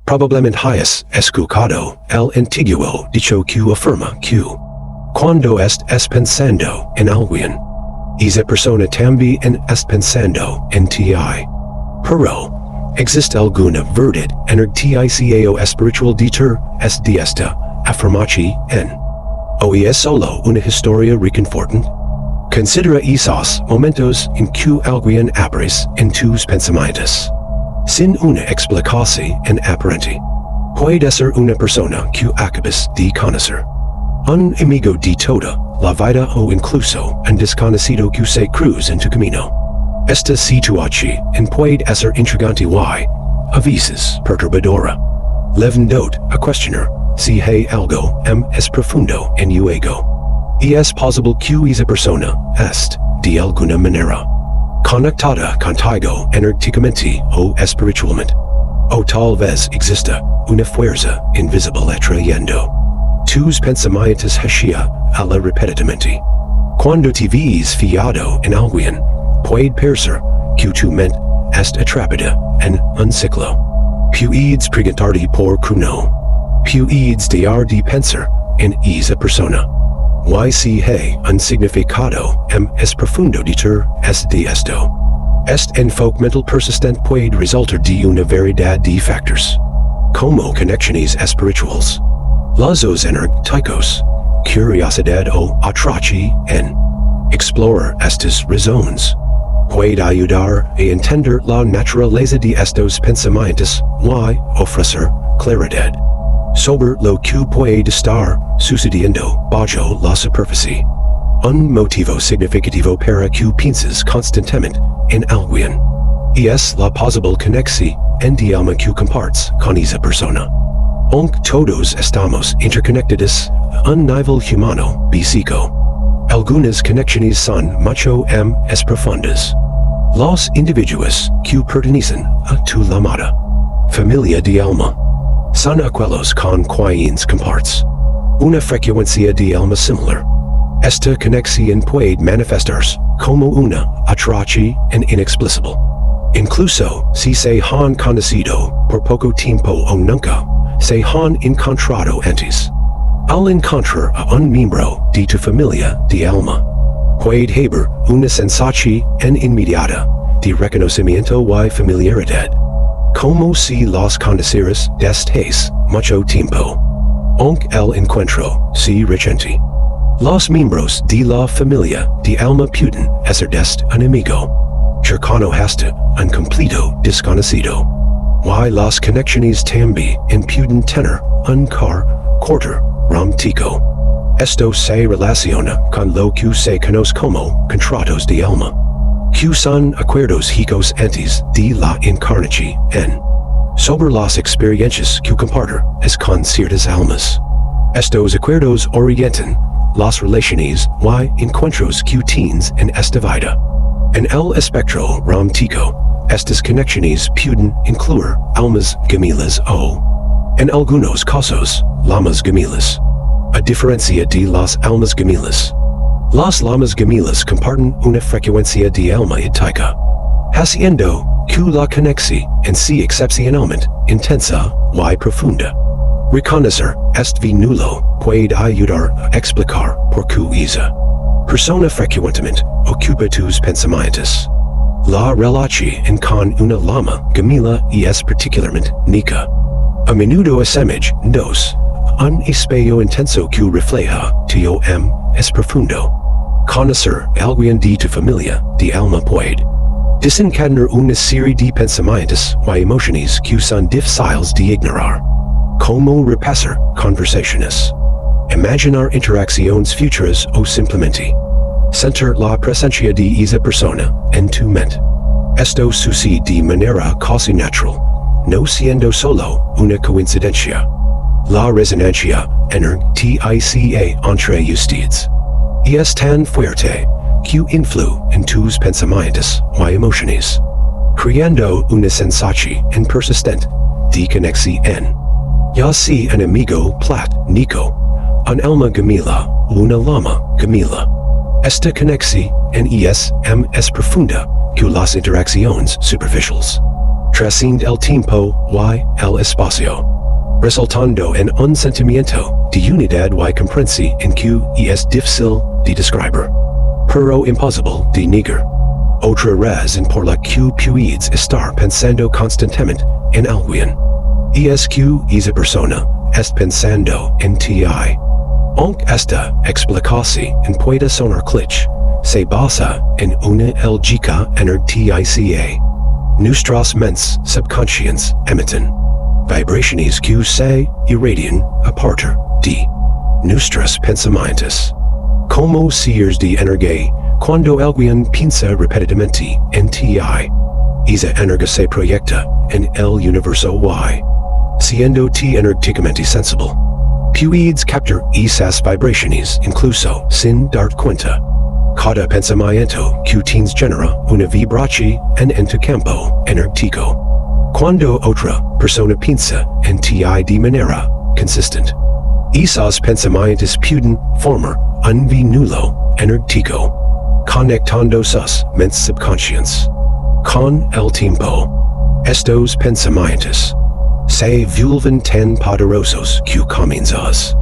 Probablemente hayas escuchado el antiguo dicho que afirma que cuando es pensando en alguien, esa persona también es pensando en ti. Pero existe alguna verdad energética o espiritual detrás de esta afirmación. ¿O es solo una historia reconfortante? Considera esos momentos en que alguien aparece en tus pensamientos sin una explicación aparente. Puede ser una persona que acabas de conocer, un amigo de toda la vida o incluso un desconocido que se cruza en tu camino. Esta situación puede ser intrigante y, a veces, perturbadora, llevándote a cuestionar si hay algo es profundo en tu ego. Y es posible que esa persona esté, de alguna manera, conectada contigo energéticamente o espiritualmente. O tal vez exista una fuerza invisible atrayendo tus pensamientos hacia ella repetidamente. Cuando te ves fiado en alguien, puede parecer que tu mente está atrapada en un ciclo. Puedes preguntarte por qué no. Puedes dejar de pensar en esa persona. Y si hay un significado es profundo detrás de esto. Este enfoque mental persistente puede resultar de una variedad de factores, como conexiones espirituales, lazos energéticos, curiosidad o atracción. Explorar estas razones puede ayudar a entender la naturaleza de estos pensamientos y ofrecer claridad sobre lo que puede estar sucediendo bajo la superficie. Un motivo significativo para que piensas constantemente en alguien y es la posible conexión de alma que compartes con esa persona. Aunque todos estamos interconectados a un nivel humano básico, algunas conexiones son mucho más profundas. Los individuos que pertenecen a tu llamada familia de alma son aquellos con quienes compartes una frecuencia de alma similar. Esta conexión puede manifestarse como una atracción inexplicable, incluso si se han conocido por poco tiempo o nunca se han encontrado antes. Al encontrar a un miembro de tu familia de alma, puede haber una sensación inmediata de reconocimiento y familiaridad, como si los conocieras desde mucho tiempo. Aunque el encuentro sea reciente, los miembros de la familia de alma pueden ser desde un amigo cercano hasta un completo desconocido. Y las conexiones también pueden tener un carácter romántico. Esto se relaciona con lo que se conoce como contratos de alma, que son acuerdos hechos antes de la encarnación sobre las experiencias que comparten con ciertas almas. Estos acuerdos orientan las relaciones y encuentros que tienes en esta vida. En el espectro romántico, estas conexiones pueden incluir almas gemelas o, en algunos casos, llamas gemelas. A diferencia de las almas gemelas, las llamas gemelas comparten una frecuencia de alma idéntica, haciendo que la conexión en sí excepcionalmente intensa y profunda. Reconocer este vínculo puede ayudar a explicar por qué esa persona frecuentemente ocupa tus pensamientos. La relación con una llama gemela es particularmente única. A menudo hacemos dos un espejo intenso que refleja tu es profundo. Conocer a alguien de tu familia de alma puede desencadenar una serie de pensamientos y emociones que son difíciles de ignorar, como repasar conversaciones, imaginar interacciones futuras o simplemente sentir la presencia de esa persona en tu mente. Esto sucede de manera casi natural, no siendo solo una coincidencia. La resonancia energética entre ustedes es tan fuerte que influye en tus pensamientos y emociones, creando una sensación persistente de conexión. Ya sea un amigo platónico, un alma gemela o una llama gemela. Esta conexión es profunda que las interacciones superficiales. trasciende el tiempo y el espacio, resultando en un sentimiento de unidad y comprensión en que es difícil de describir, pero imposible de negar. Otra razón por la que puedes estar pensando constantemente en alguien es que esa persona está pensando en ti. Aunque esta explicación puede sonar cliché, se basa en una lógica energética. Nuestras mentes subconscientes emiten vibraciones que se irradian a partir de nuestros pensamientos. Como seres de energía, cuando alguien piensa repetidamente en ti, esa energía se proyecta en el universo y, siendo ti energéticamente sensible, puedes captar esas vibraciones incluso sin darte cuenta. Cada pensamiento que tienes genera una vibración en tu campo energético. Cuando otra persona piensa en ti de manera consistente, esos pensamientos pueden formar un vínculo energético, conectando sus mentes subconscientes. Con el tiempo, estos pensamientos se vuelven tan poderosos que comienzas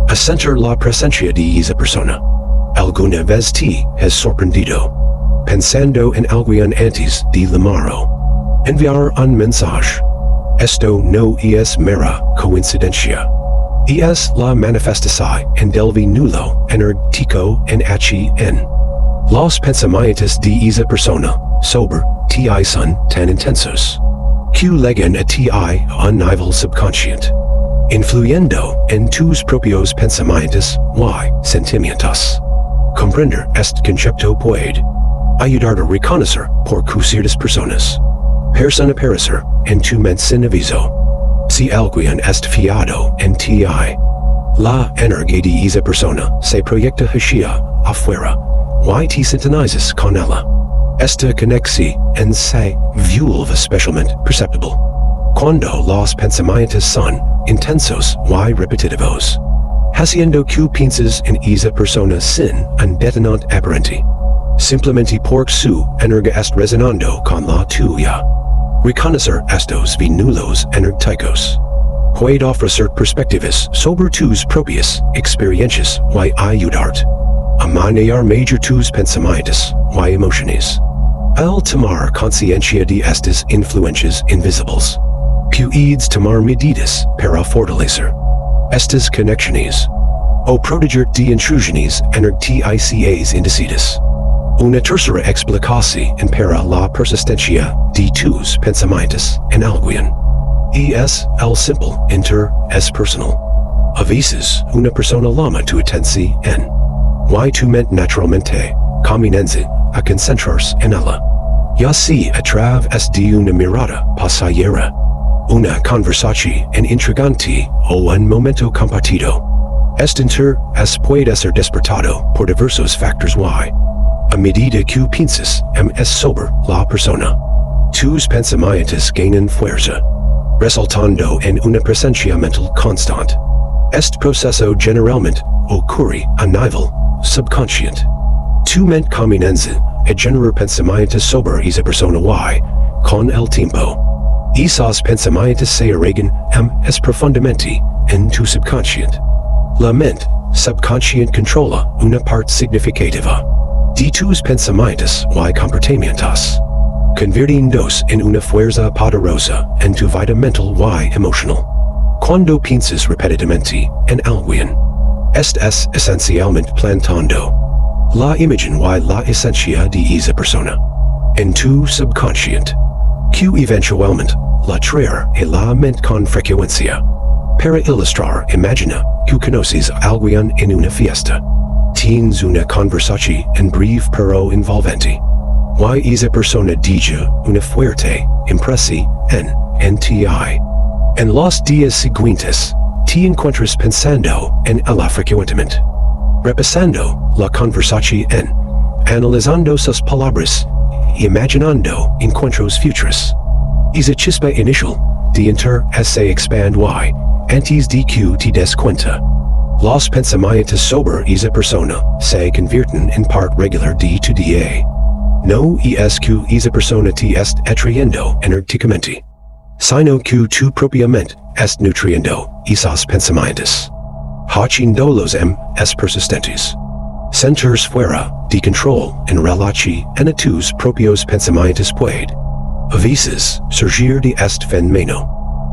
a sentir la presencia de esa persona. Alguna vez te has sorprendido pensando en alguien antes de llamarlo. Enviar un mensaje. Esto no es mera coincidencia. Es la manifestación del vínculo energético en los pensamientos de esa persona sobre ti son tan intensos que llegan a ti a un nivel subconsciente, influyendo en tus propios pensamientos y sentimientos. Comprender este concepto puede ayudar a reconocer por qué ciertas personas parecen aparecer en tu mente sin aviso. Si alguien está fiado en ti, la energía de esa persona se proyecta hacia afuera y te sintonizas con ella. Esta conexión se vuelve especialmente perceptible cuando los pensamientos son intensos y repetitivos, haciendo que pienses en esa persona sin un detonante aparente, simplemente porque su energía está resonando con la tuya. Reconocer estos vínculos energéticos puede ofrecer perspectivas sobre tus propias experiencias y ayudarte a manejar mejor tus pensamientos y emociones. Al tomar conciencia de estas influencias invisibles, puedes tomar medidas para fortalecer estas conexiones o proteger de intrusiones energéticas indecidas. Una tercera explicación para la persistencia de tus pensamientos en alguien es el simple interés personal. A veces, una persona llama tu atención y tu mente naturalmente comienza a concentrarse en ella, ya sea a través de una mirada pasajera, una conversación intrigante o un momento compartido. Este interés puede ser despertado por diversos factores y, a medida que piensas sobre la persona, tus pensamientos ganan fuerza, resultando en una presencia mental constante. Este proceso generalmente ocurre a nivel subconsciente. Tu mente comienza a generar pensamientos sobre esa persona y, con el tiempo, esos pensamientos se arraigan profundamente en tu subconsciente. La mente subconsciente controla una parte significativa de tus pensamientos y comportamientos, convirtiéndose en una fuerza poderosa en tu vida mental y emocional. Cuando piensas repetidamente en alguien, estás esencialmente plantando la imagen y la esencia de esa persona en tu subconsciente, que eventualmente la traerá a la mente con frecuencia. Para ilustrar, imagina que conoces a alguien en una fiesta. Tienes una conversación en breve pero envolvente, y esa persona deja una fuerte impresión en ti. En los días siguientes, te encuentras pensando en ella frecuentemente, repasando la conversación, analizando sus palabras, imaginando encuentros futuros. Esa chispa inicial de interés se expande y, antes de que te des cuenta, los pensamientos sobre esa persona se convierten en parte regular de tu día. No es que esa persona te está atrayendo energéticamente. Sino que tu propiamente est nutriendo esos pensamientos. Haciendo los es persistentes. Centers fuera de control en relación a tus propios pensamientos puede. A veces surgir de este fenómeno.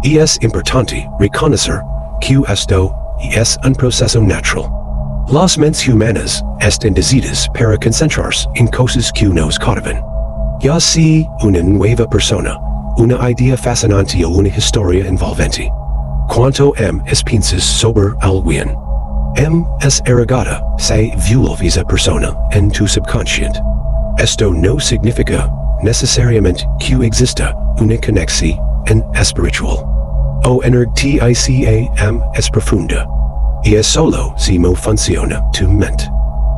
Y es importante reconocer que esto es un proceso natural. Las mentes humanas están decididas para concentrarse en cosas que nos cautivan. Ya sea una nueva persona, una idea fascinante o una historia envolvente. Cuanto es piensas sobre alguien. Es arraigada se vuelve esa persona en tu subconsciente. Esto no significa necesariamente que exista una conexión espiritual. O energía es profunda. Y es solo si no funciona tu mente.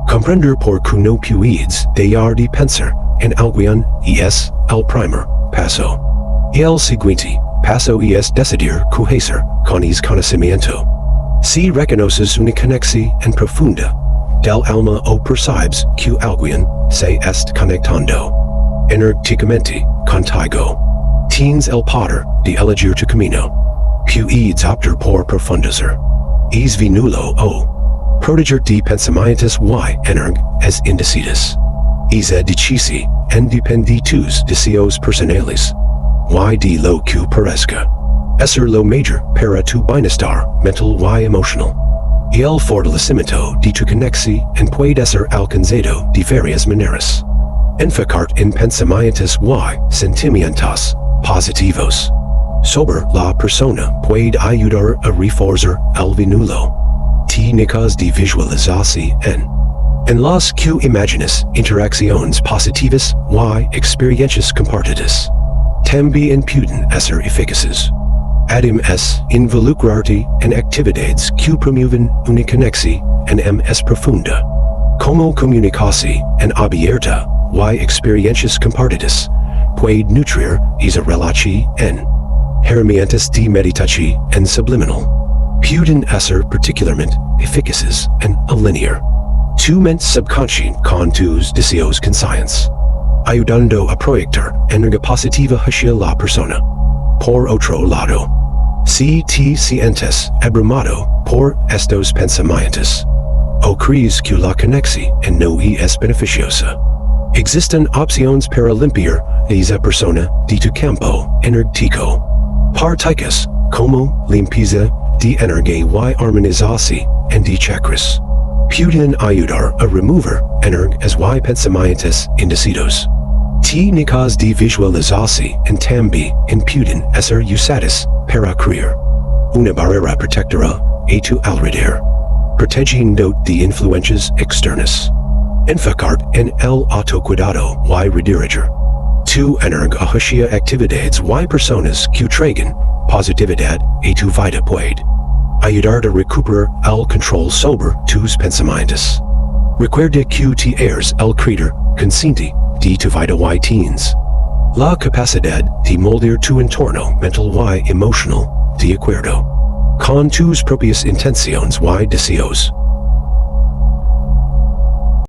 Comprender por qué no puedes dejar de pensar en alguien es el primer paso. Y el siguiente paso es decidir qué hacer con ese conocimiento. Si reconoces una conexión profunda del alma o percibes que alguien se está conectando energéticamente contigo, tienes el poder de elegir tu camino. Puedes optar por profundizar. Es vinculo o proteger de pensamientos es indecisos. Esa decisión depende de tus deseos personales. De lo que parezca ser lo mejor para tu bienestar mental y emocional. Y el fortalecimiento de tu conexión puede ser alcanzado de varias maneras. Enfocarte en pensamientos y sentimientos positivos sobre la persona puede ayudar a reforzar el vínculo. Técnicas de visualización en las que imaginas interacciones positivas y experiencias compartidas. También pueden ser eficaces. Además, involucrarte en actividades que promueven una conexión profunda, como comunicación abierta y experiencias compartidas, puede nutrir esa relación. Herramientas de meditación subliminal pueden ser particularmente eficaces en alinear tu mente subconsciente con tus deseos conscientes, ayudando a proyectar energía positiva hacia la persona. Por otro lado, si te sientes abrumado por estos pensamientos, o crees que la conexión no es beneficiosa, existen opciones para limpiar esa persona de tu campo energético. Prácticas como limpieza de energía y armonización de chakras pueden ayudar a remover energías y pensamientos indecisos. Técnicas de visualización también pueden ser usadas para crear una barrera protectora a tu alrededor, protegiendo de influencias externas. Enfocarte en el autocuidado y redirigir tu energía hacia actividades y personas que traigan positividad a tu vida puede ayudar a recuperar el control sobre tus pensamientos. Recuerda que tú eres el creador consciente de tu vida y tienes la capacidad de moldear tu entorno mental y emocional de acuerdo con tus propias intenciones y deseos.